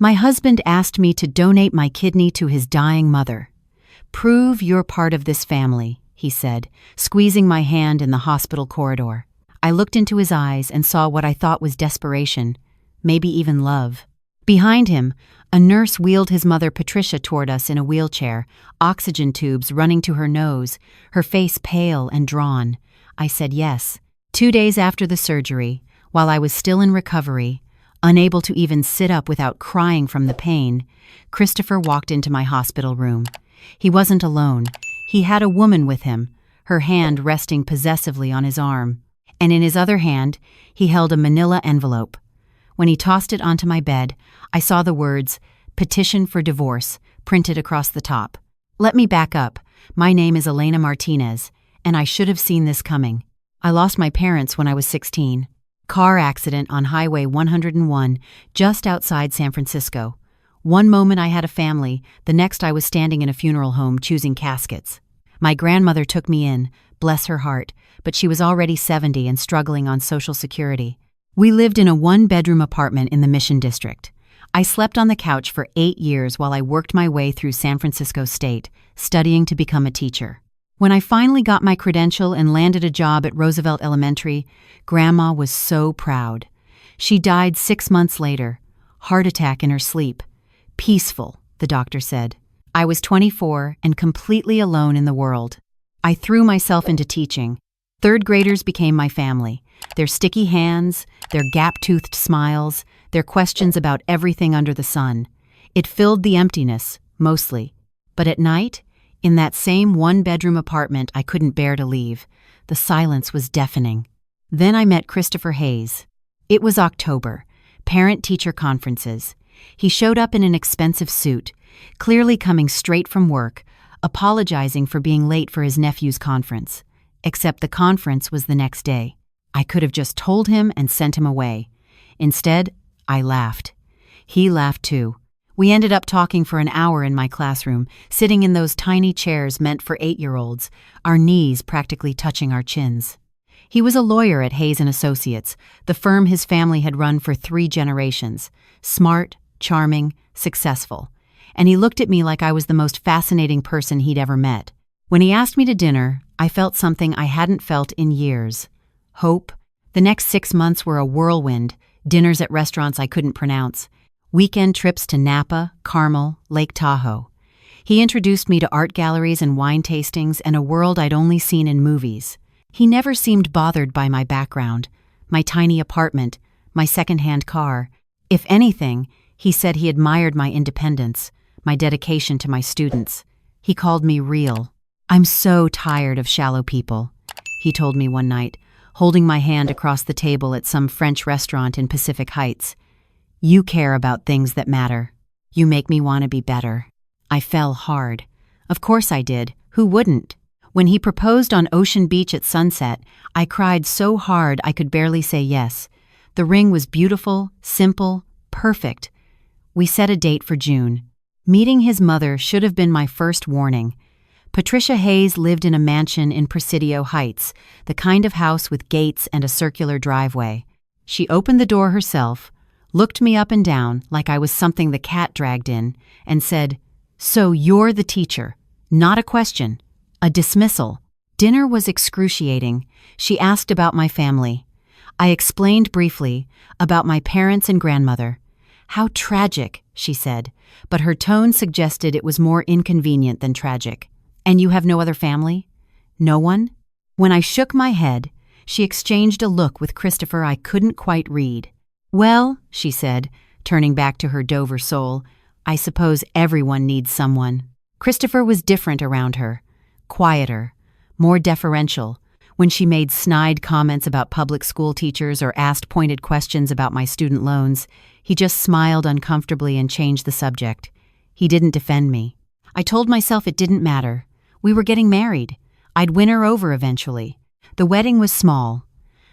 My husband asked me to donate my kidney to his dying mother. Prove you're part of this family, he said, squeezing my hand in the hospital corridor. I looked into his eyes and saw what I thought was desperation, maybe even love. Behind him, a nurse wheeled his mother Patricia toward us in a wheelchair, oxygen tubes running to her nose, her face pale and drawn. I said yes. 2 days after the surgery, while I was still in recovery, unable to even sit up without crying from the pain, Christopher walked into my hospital room. He wasn't alone. He had a woman with him, her hand resting possessively on his arm, and in his other hand, he held a manila envelope. When he tossed it onto my bed, I saw the words, "Petition for divorce," printed across the top. Let me back up. My name is Elena Martinez, and I should have seen this coming. I lost my parents when I was 16. Car accident on Highway 101, just outside San Francisco. One moment I had a family, the next I was standing in a funeral home choosing caskets. My grandmother took me in, bless her heart, but she was already 70 and struggling on Social Security. We lived in a one-bedroom apartment in the Mission District. I slept on the couch for 8 years while I worked my way through San Francisco State, studying to become a teacher. When I finally got my credential and landed a job at Roosevelt Elementary, Grandma was so proud. She died 6 months later, heart attack in her sleep. Peaceful, the doctor said. I was 24 and completely alone in the world. I threw myself into teaching. Third graders became my family. Their sticky hands, their gap-toothed smiles, their questions about everything under the sun. It filled the emptiness, mostly. But at night, in that same one-bedroom apartment I couldn't bear to leave, the silence was deafening. Then I met Christopher Hayes. It was October, parent-teacher conferences. He showed up in an expensive suit, clearly coming straight from work, apologizing for being late for his nephew's conference. Except the conference was the next day. I could have just told him and sent him away. Instead, I laughed. He laughed too. We ended up talking for an hour in my classroom, sitting in those tiny chairs meant for 8-year-olds, our knees practically touching our chins. He was a lawyer at Hayes & Associates, the firm his family had run for 3 generations. Smart, charming, successful. And he looked at me like I was the most fascinating person he'd ever met. When he asked me to dinner, I felt something I hadn't felt in years. Hope. The next 6 months were a whirlwind, dinners at restaurants I couldn't pronounce. Weekend trips to Napa, Carmel, Lake Tahoe. He introduced me to art galleries and wine tastings and a world I'd only seen in movies. He never seemed bothered by my background, my tiny apartment, my second-hand car. If anything, he said he admired my independence, my dedication to my students. He called me real. "I'm so tired of shallow people," he told me one night, holding my hand across the table at some French restaurant in Pacific Heights. "You care about things that matter. You make me want to be better." I fell hard. Of course I did. Who wouldn't? When he proposed on Ocean Beach at sunset, I cried so hard I could barely say yes. The ring was beautiful, simple, perfect. We set a date for June. Meeting his mother should have been my first warning. Patricia Hayes lived in a mansion in Presidio Heights, the kind of house with gates and a circular driveway. She opened the door herself, looked me up and down like I was something the cat dragged in, and said, "So you're the teacher. Not a question. A dismissal." Dinner was excruciating. She asked about my family. I explained briefly about my parents and grandmother. "How tragic," she said, but her tone suggested it was more inconvenient than tragic. "And you have no other family? No one?" When I shook my head, she exchanged a look with Christopher I couldn't quite read. "Well," she said, turning back to her Dover soul, "I suppose everyone needs someone." Christopher was different around her, quieter, more deferential. When she made snide comments about public school teachers or asked pointed questions about my student loans, he just smiled uncomfortably and changed the subject. He didn't defend me. I told myself it didn't matter. We were getting married. I'd win her over eventually. The wedding was small.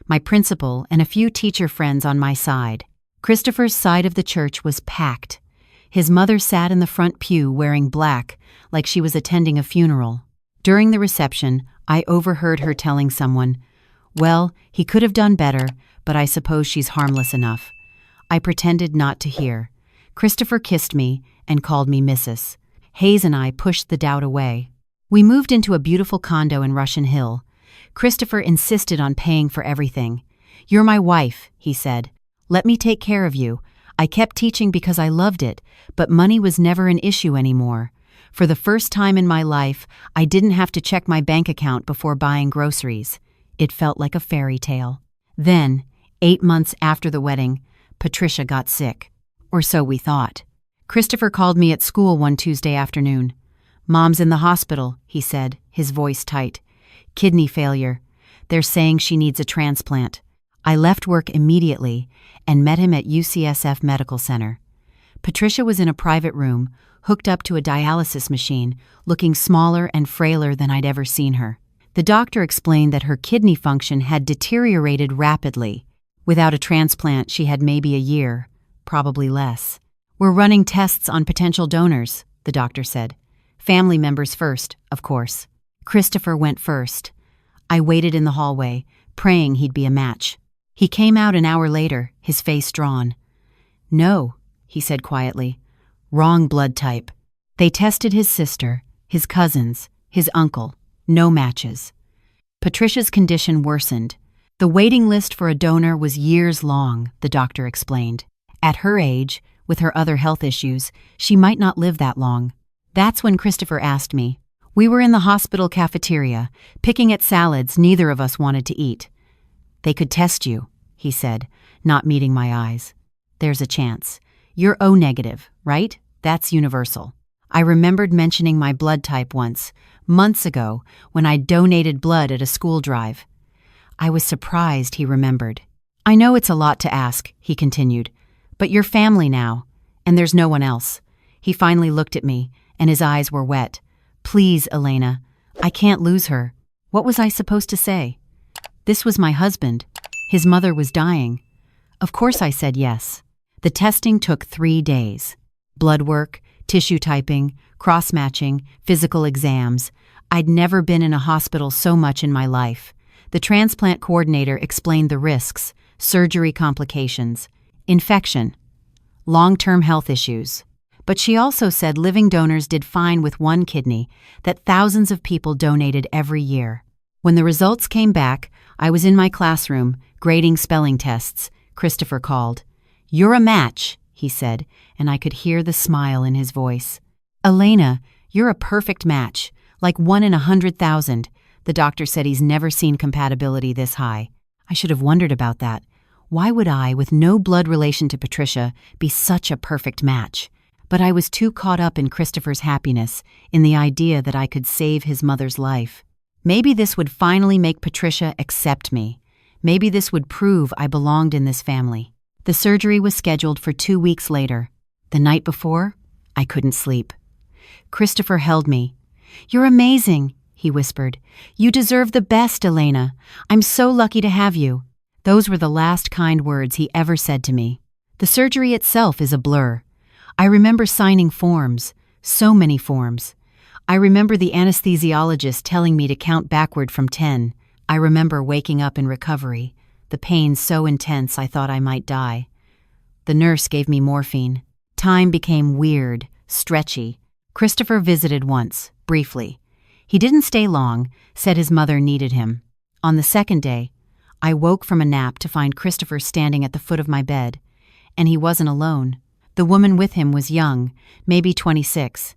My principal and a few teacher friends on my side. Christopher's side of the church was packed. His mother sat in the front pew wearing black, like she was attending a funeral. During the reception, I overheard her telling someone, "Well, he could have done better, but I suppose she's harmless enough." I pretended not to hear. Christopher kissed me and called me Mrs. Hayes and I pushed the doubt away. We moved into a beautiful condo in Russian Hill. Christopher insisted on paying for everything. "You're my wife," he said. "Let me take care of you." I kept teaching because I loved it, but money was never an issue anymore. For the first time in my life, I didn't have to check my bank account before buying groceries. It felt like a fairy tale. Then, 8 months after the wedding, Patricia got sick. Or so we thought. Christopher called me at school one Tuesday afternoon. "Mom's in the hospital," he said, his voice tight. "Kidney failure. They're saying she needs a transplant." I left work immediately and met him at UCSF Medical Center. Patricia was in a private room, hooked up to a dialysis machine, looking smaller and frailer than I'd ever seen her. The doctor explained that her kidney function had deteriorated rapidly. Without a transplant, she had maybe a year, probably less. "We're running tests on potential donors," the doctor said. "Family members first, of course." Christopher went first. I waited in the hallway, praying he'd be a match. He came out an hour later, his face drawn. "No," he said quietly. "Wrong blood type." They tested his sister, his cousins, his uncle. No matches. Patricia's condition worsened. The waiting list for a donor was years long, the doctor explained. At her age, with her other health issues, she might not live that long. That's when Christopher asked me. We were in the hospital cafeteria, picking at salads neither of us wanted to eat. "They could test you," he said, not meeting my eyes. "There's a chance. You're O negative, right? That's universal." I remembered mentioning my blood type once, months ago, when I donated blood at a school drive. I was surprised he remembered. "I know it's a lot to ask," he continued, "but you're family now, and there's no one else." He finally looked at me, and his eyes were wet. "Please, Elena, I can't lose her." What was I supposed to say? This was my husband. His mother was dying. Of course I said yes. The testing took 3 days. Blood work, tissue typing, cross-matching, physical exams. I'd never been in a hospital so much in my life. The transplant coordinator explained the risks, surgery complications, infection, long-term health issues. But she also said living donors did fine with one kidney, that thousands of people donated every year. When the results came back, I was in my classroom, grading spelling tests. Christopher called. "You're a match," he said, and I could hear the smile in his voice. "Elena, you're a perfect match, like 1 in 100,000. The doctor said he's never seen compatibility this high. I should have wondered about that. Why would I, with no blood relation to Patricia, be such a perfect match? But I was too caught up in Christopher's happiness, in the idea that I could save his mother's life. Maybe this would finally make Patricia accept me. Maybe this would prove I belonged in this family. The surgery was scheduled for 2 weeks later. The night before, I couldn't sleep. Christopher held me. "You're amazing," he whispered. "You deserve the best, Elena. I'm so lucky to have you." Those were the last kind words he ever said to me. The surgery itself is a blur. I remember signing forms, so many forms. I remember the anesthesiologist telling me to count backward from 10. I remember waking up in recovery, the pain so intense I thought I might die. The nurse gave me morphine. Time became weird, stretchy. Christopher visited once, briefly. He didn't stay long, said his mother needed him. On the second day, I woke from a nap to find Christopher standing at the foot of my bed. And he wasn't alone. The woman with him was young, maybe 26.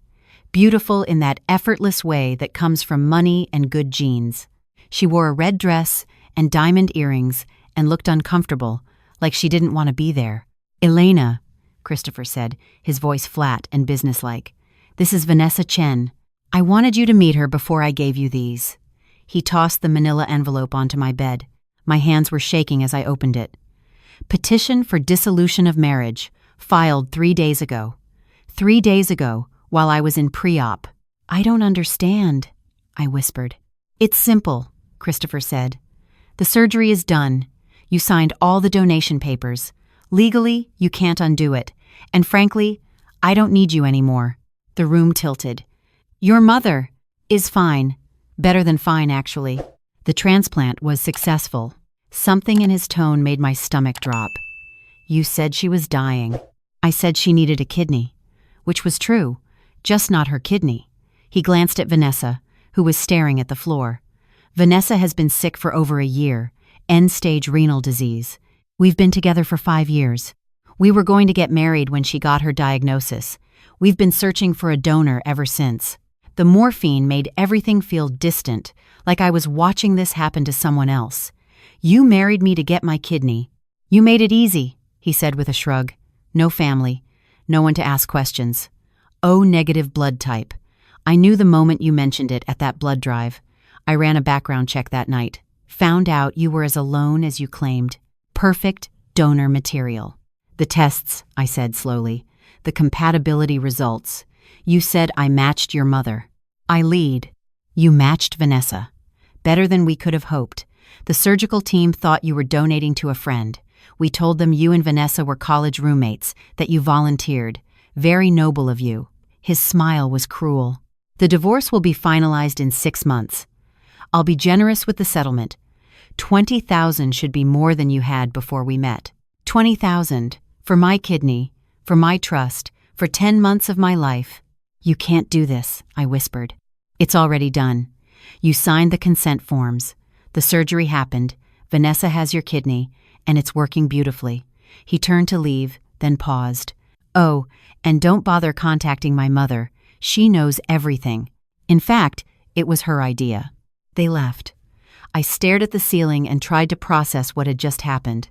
Beautiful in that effortless way that comes from money and good genes. She wore a red dress and diamond earrings and looked uncomfortable, like she didn't want to be there. "Elena," Christopher said, his voice flat and businesslike. "This is Vanessa Chen. I wanted you to meet her before I gave you these." He tossed the manila envelope onto my bed. My hands were shaking as I opened it. "Petition for dissolution of marriage, filed 3 days ago. 3 days ago, while I was in pre-op." "I don't understand," I whispered. "It's simple," Christopher said. "The surgery is done. You signed all the donation papers. Legally, you can't undo it. And frankly, I don't need you anymore." The room tilted. "Your mother is fine. Better than fine, actually." The transplant was successful. Something in his tone made my stomach drop. "You said she was dying." I said she needed a kidney, which was true, just not her kidney. He glanced at Vanessa, who was staring at the floor. Vanessa has been sick for over a year, end-stage renal disease. We've been together for 5 years. We were going to get married when she got her diagnosis. We've been searching for a donor ever since. The morphine made everything feel distant, like I was watching this happen to someone else. You married me to get my kidney. You made it easy, he said with a shrug. No family, no one to ask questions. O-negative blood type. I knew the moment you mentioned it at that blood drive. I ran a background check that night. Found out you were as alone as you claimed. Perfect donor material. The tests, I said slowly. The compatibility results. You said I matched your mother. I lead. You matched Vanessa. Better than we could have hoped. The surgical team thought you were donating to a friend. We told them you and Vanessa were college roommates, that you volunteered. Very noble of you. His smile was cruel. The divorce will be finalized in 6 months. I'll be generous with the settlement. 20,000 should be more than you had before we met. 20,000 for my kidney, for my trust, for 10 months of my life. You can't do this, I whispered. It's already done. You signed the consent forms. The surgery happened. Vanessa has your kidney, and it's working beautifully. He turned to leave, then paused. Oh, and don't bother contacting my mother. She knows everything. In fact, it was her idea. They left. I stared at the ceiling and tried to process what had just happened.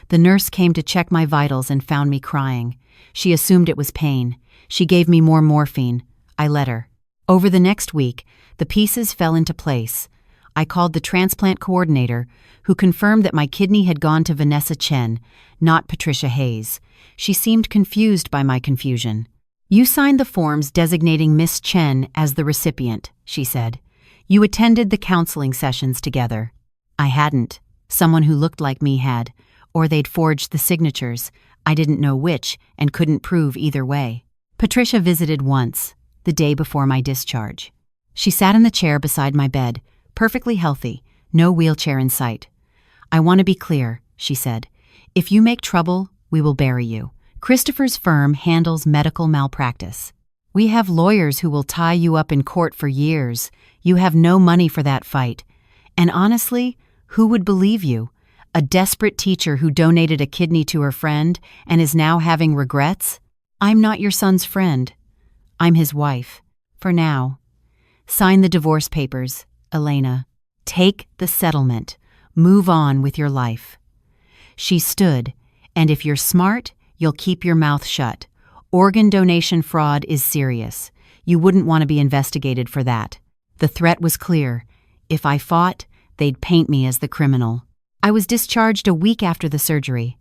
The nurse came to check my vitals and found me crying. She assumed it was pain. She gave me more morphine. I let her. Over the next week, the pieces fell into place. I called the transplant coordinator, who confirmed that my kidney had gone to Vanessa Chen, not Patricia Hayes. She seemed confused by my confusion. You signed the forms designating Miss Chen as the recipient, she said. You attended the counseling sessions together. I hadn't. Someone who looked like me had. Or they'd forged the signatures. I didn't know which and couldn't prove either way. Patricia visited once, the day before my discharge. She sat in the chair beside my bed, perfectly healthy, no wheelchair in sight. I want to be clear, she said. If you make trouble, we will bury you. Christopher's firm handles medical malpractice. We have lawyers who will tie you up in court for years. You have no money for that fight. And honestly, who would believe you? A desperate teacher who donated a kidney to her friend and is now having regrets? I'm not your son's friend. I'm his wife. For now. Sign the divorce papers, Elena. Take the settlement. Move on with your life. She stood, and if you're smart, you'll keep your mouth shut. Organ donation fraud is serious. You wouldn't want to be investigated for that. The threat was clear. If I fought, they'd paint me as the criminal. I was discharged a week after the surgery.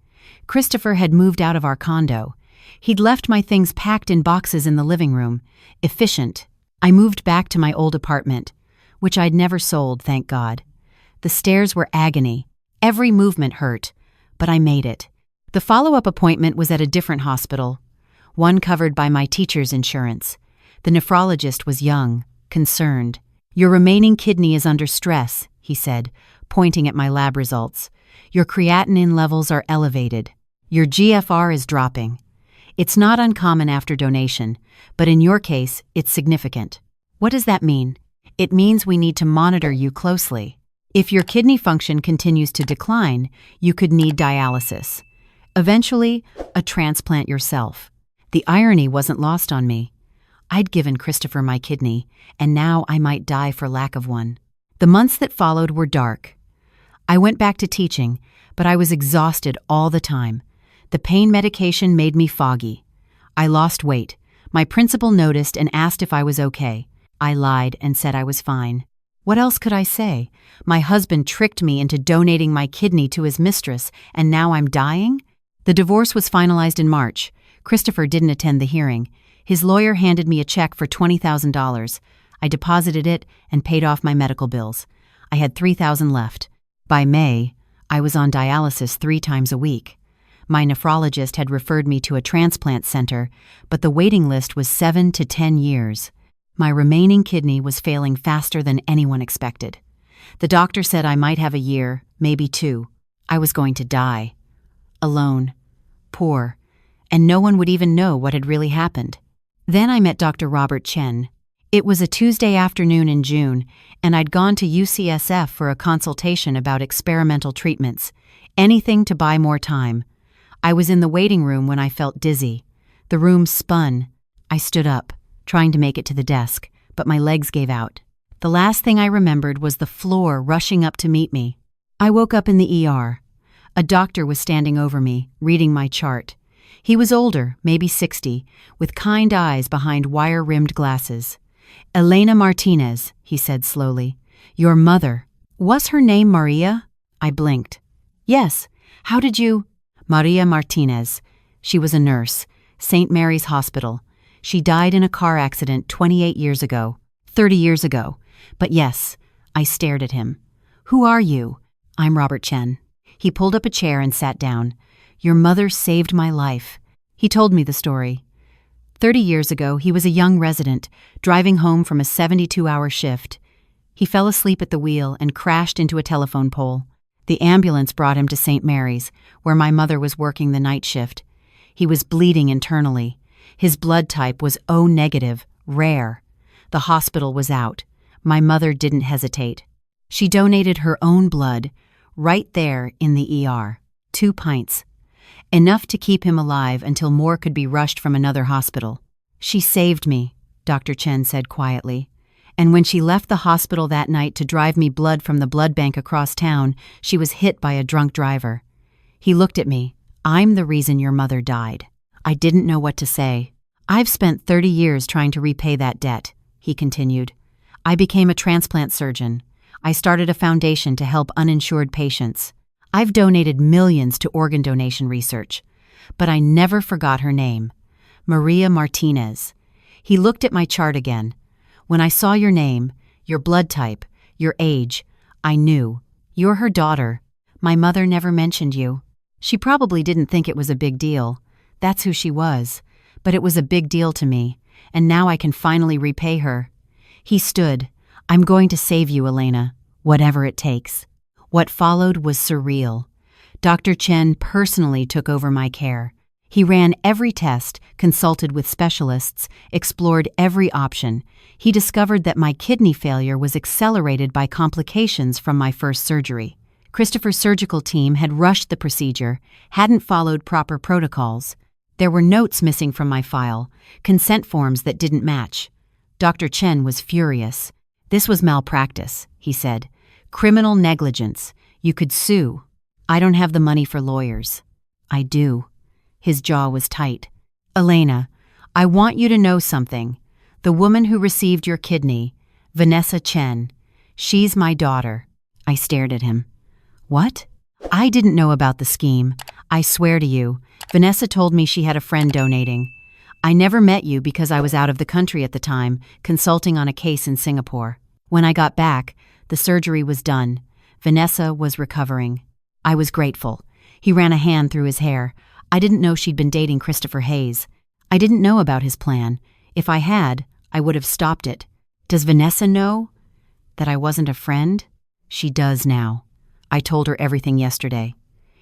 Christopher had moved out of our condo. He'd left my things packed in boxes in the living room. Efficient. I moved back to my old apartment, which I'd never sold, thank God. The stairs were agony. Every movement hurt, but I made it. The follow-up appointment was at a different hospital, one covered by my teacher's insurance. The nephrologist was young, concerned. Your remaining kidney is under stress, he said, pointing at my lab results. Your creatinine levels are elevated. Your GFR is dropping. It's not uncommon after donation, but in your case, it's significant. What does that mean? It means we need to monitor you closely. If your kidney function continues to decline, you could need dialysis. Eventually, a transplant yourself. The irony wasn't lost on me. I'd given Christopher my kidney, and now I might die for lack of one. The months that followed were dark. I went back to teaching, but I was exhausted all the time. The pain medication made me foggy. I lost weight. My principal noticed and asked if I was okay. I lied and said I was fine. What else could I say? My husband tricked me into donating my kidney to his mistress, and now I'm dying? The divorce was finalized in March. Christopher didn't attend the hearing. His lawyer handed me a check for $20,000. I deposited it and paid off my medical bills. I had $3,000 left. By May, I was on dialysis 3 times a week. My nephrologist had referred me to a transplant center, but the waiting list was 7 to 10 years. My remaining kidney was failing faster than anyone expected. The doctor said I might have a year, maybe 2. I was going to die. Alone, poor, and no one would even know what had really happened. Then I met Dr. Robert Chen. It was a Tuesday afternoon in June, and I'd gone to UCSF for a consultation about experimental treatments, anything to buy more time. I was in the waiting room when I felt dizzy. The room spun. I stood up, trying to make it to the desk, but my legs gave out. The last thing I remembered was the floor rushing up to meet me. I woke up in the ER. A doctor was standing over me, reading my chart. He was older, maybe 60, with kind eyes behind wire-rimmed glasses. "Elena Martinez," he said slowly. "Your mother. Was her name Maria?" I blinked. "Yes. How did you—" "Maria Martinez. She was a nurse. St. Mary's Hospital. She died in a car accident 28 years ago. 30 years ago. But yes." I stared at him. "Who are you?" "I'm Robert Chen." He pulled up a chair and sat down. "Your mother saved my life." He told me the story. 30 years ago, he was a young resident, driving home from a 72-hour shift. He fell asleep at the wheel and crashed into a telephone pole. The ambulance brought him to St. Mary's, where my mother was working the night shift. He was bleeding internally. His blood type was O negative, rare. The hospital was out. My mother didn't hesitate. She donated her own blood, right there in the ER. 2 pints. Enough to keep him alive until more could be rushed from another hospital. "She saved me," Dr. Chen said quietly. "And when she left the hospital that night to drive me blood from the blood bank across town, she was hit by a drunk driver." He looked at me. "I'm the reason your mother died." I didn't know what to say. "I've spent 30 years trying to repay that debt," he continued. "I became a transplant surgeon. I started a foundation to help uninsured patients. I've donated millions to organ donation research. But I never forgot her name. Maria Martinez." He looked at my chart again. "When I saw your name, your blood type, your age, I knew. You're her daughter. My mother never mentioned you. She probably didn't think it was a big deal. That's who she was. But it was a big deal to me, and now I can finally repay her." He stood. "I'm going to save you, Elena, whatever it takes." What followed was surreal. Dr. Chen personally took over my care. He ran every test, consulted with specialists, explored every option. He discovered that my kidney failure was accelerated by complications from my first surgery. Christopher's surgical team had rushed the procedure, hadn't followed proper protocols. There were notes missing from my file, consent forms that didn't match. Dr. Chen was furious. "This was malpractice," he said. "Criminal negligence. You could sue." "I don't have the money for lawyers." "I do." His jaw was tight. "Elena, I want you to know something. The woman who received your kidney, Vanessa Chen, she's my daughter." I stared at him. "What?" "I didn't know about the scheme. I swear to you, Vanessa told me she had a friend donating. I never met you because I was out of the country at the time, consulting on a case in Singapore. When I got back, the surgery was done. Vanessa was recovering. I was grateful." He ran a hand through his hair. "I didn't know she'd been dating Christopher Hayes. I didn't know about his plan. If I had, I would have stopped it. Does Vanessa know that I wasn't a friend?" "She does now. I told her everything yesterday."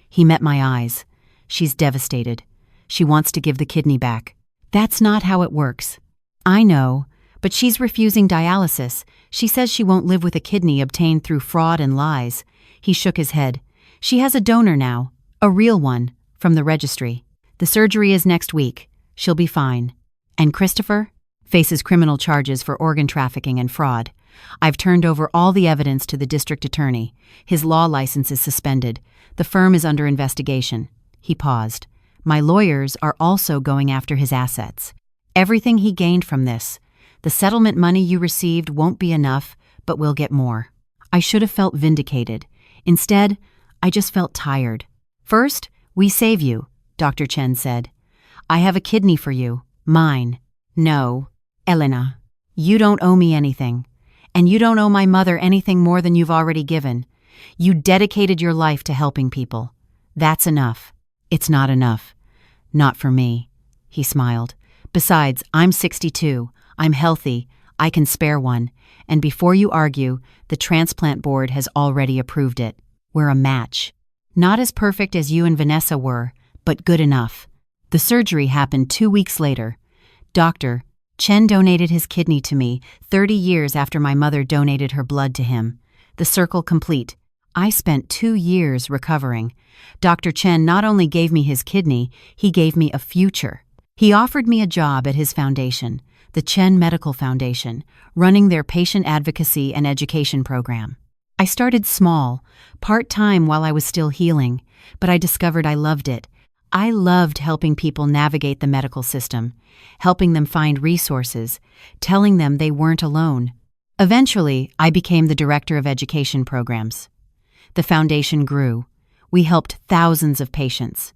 He met my eyes. "She's devastated. She wants to give the kidney back." "That's not how it works." "I know. But she's refusing dialysis. She says she won't live with a kidney obtained through fraud and lies." He shook his head. "She has a donor now, a real one, from the registry. The surgery is next week. She'll be fine." "And Christopher?" "Faces criminal charges for organ trafficking and fraud. I've turned over all the evidence to the district attorney. His law license is suspended. The firm is under investigation." He paused. "My lawyers are also going after his assets. Everything he gained from this. The settlement money you received won't be enough, but we'll get more." I should have felt vindicated. Instead, I just felt tired. "First, we save you," Dr. Chen said. "I have a kidney for you, mine." "No, Elena, you don't owe me anything. And you don't owe my mother anything more than you've already given. You dedicated your life to helping people. That's enough." "It's not enough. Not for me." He smiled. "Besides, I'm 62. I'm healthy. I can spare one. And before you argue, the transplant board has already approved it. We're a match. Not as perfect as you and Vanessa were, but good enough." The surgery happened 2 weeks later. Dr. Chen donated his kidney to me 30 years after my mother donated her blood to him. The circle complete. I spent 2 years recovering. Dr. Chen not only gave me his kidney, he gave me a future. He offered me a job at his foundation, the Chen Medical Foundation, running their patient advocacy and education program. I started small, part-time while I was still healing, but I discovered I loved it. I loved helping people navigate the medical system, helping them find resources, telling them they weren't alone. Eventually, I became the director of education programs. The foundation grew. We helped thousands of patients.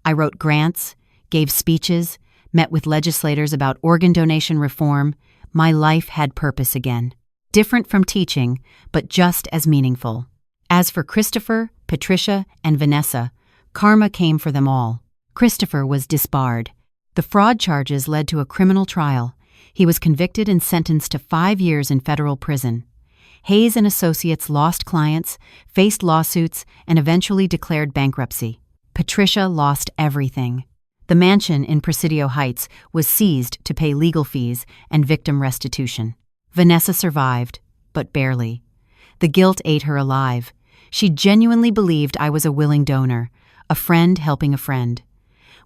I wrote grants, gave speeches, met with legislators about organ donation reform. My life had purpose again. Different from teaching, but just as meaningful. As for Christopher, Patricia, and Vanessa, karma came for them all. Christopher was disbarred. The fraud charges led to a criminal trial. He was convicted and sentenced to 5 years in federal prison. Hayes and Associates lost clients, faced lawsuits, and eventually declared bankruptcy. Patricia lost everything. The mansion in Presidio Heights was seized to pay legal fees and victim restitution. Vanessa survived, but barely. The guilt ate her alive. She genuinely believed I was a willing donor, a friend helping a friend.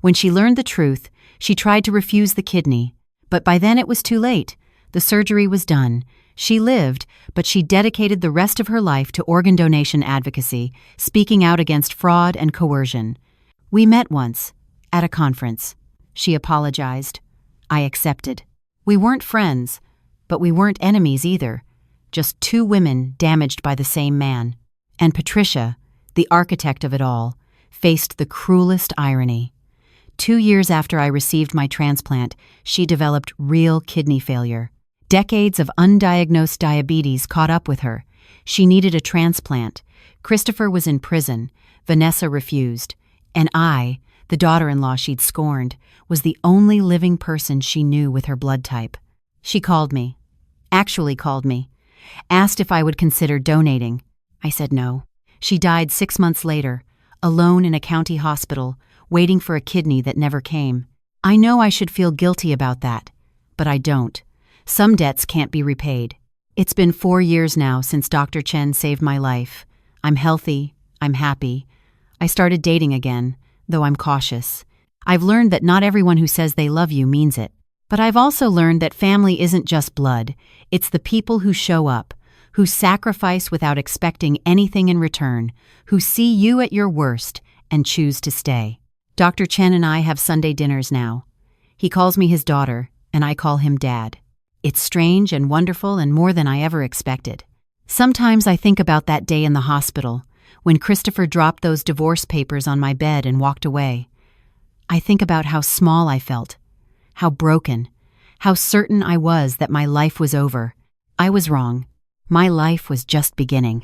When she learned the truth, she tried to refuse the kidney, but by then it was too late. The surgery was done. She lived, but she dedicated the rest of her life to organ donation advocacy, speaking out against fraud and coercion. We met once, at a conference. She apologized. I accepted. We weren't friends, but we weren't enemies either. Just 2 women damaged by the same man. And Patricia, the architect of it all, faced the cruelest irony. 2 years after I received my transplant, she developed real kidney failure. Decades of undiagnosed diabetes caught up with her. She needed a transplant. Christopher was in prison. Vanessa refused. And I, the daughter-in-law she'd scorned, was the only living person she knew with her blood type. She called me. Actually called me. Asked if I would consider donating. I said no. She died 6 months later, alone in a county hospital, waiting for a kidney that never came. I know I should feel guilty about that, but I don't. Some debts can't be repaid. It's been 4 years now since Dr. Chen saved my life. I'm healthy. I'm happy. I started dating again, though I'm cautious. I've learned that not everyone who says they love you means it. But I've also learned that family isn't just blood. It's the people who show up, who sacrifice without expecting anything in return, who see you at your worst and choose to stay. Dr. Chen and I have Sunday dinners now. He calls me his daughter, and I call him Dad. It's strange and wonderful and more than I ever expected. Sometimes I think about that day in the hospital, when Christopher dropped those divorce papers on my bed and walked away. I think about how small I felt, how broken, how certain I was that my life was over. I was wrong. My life was just beginning.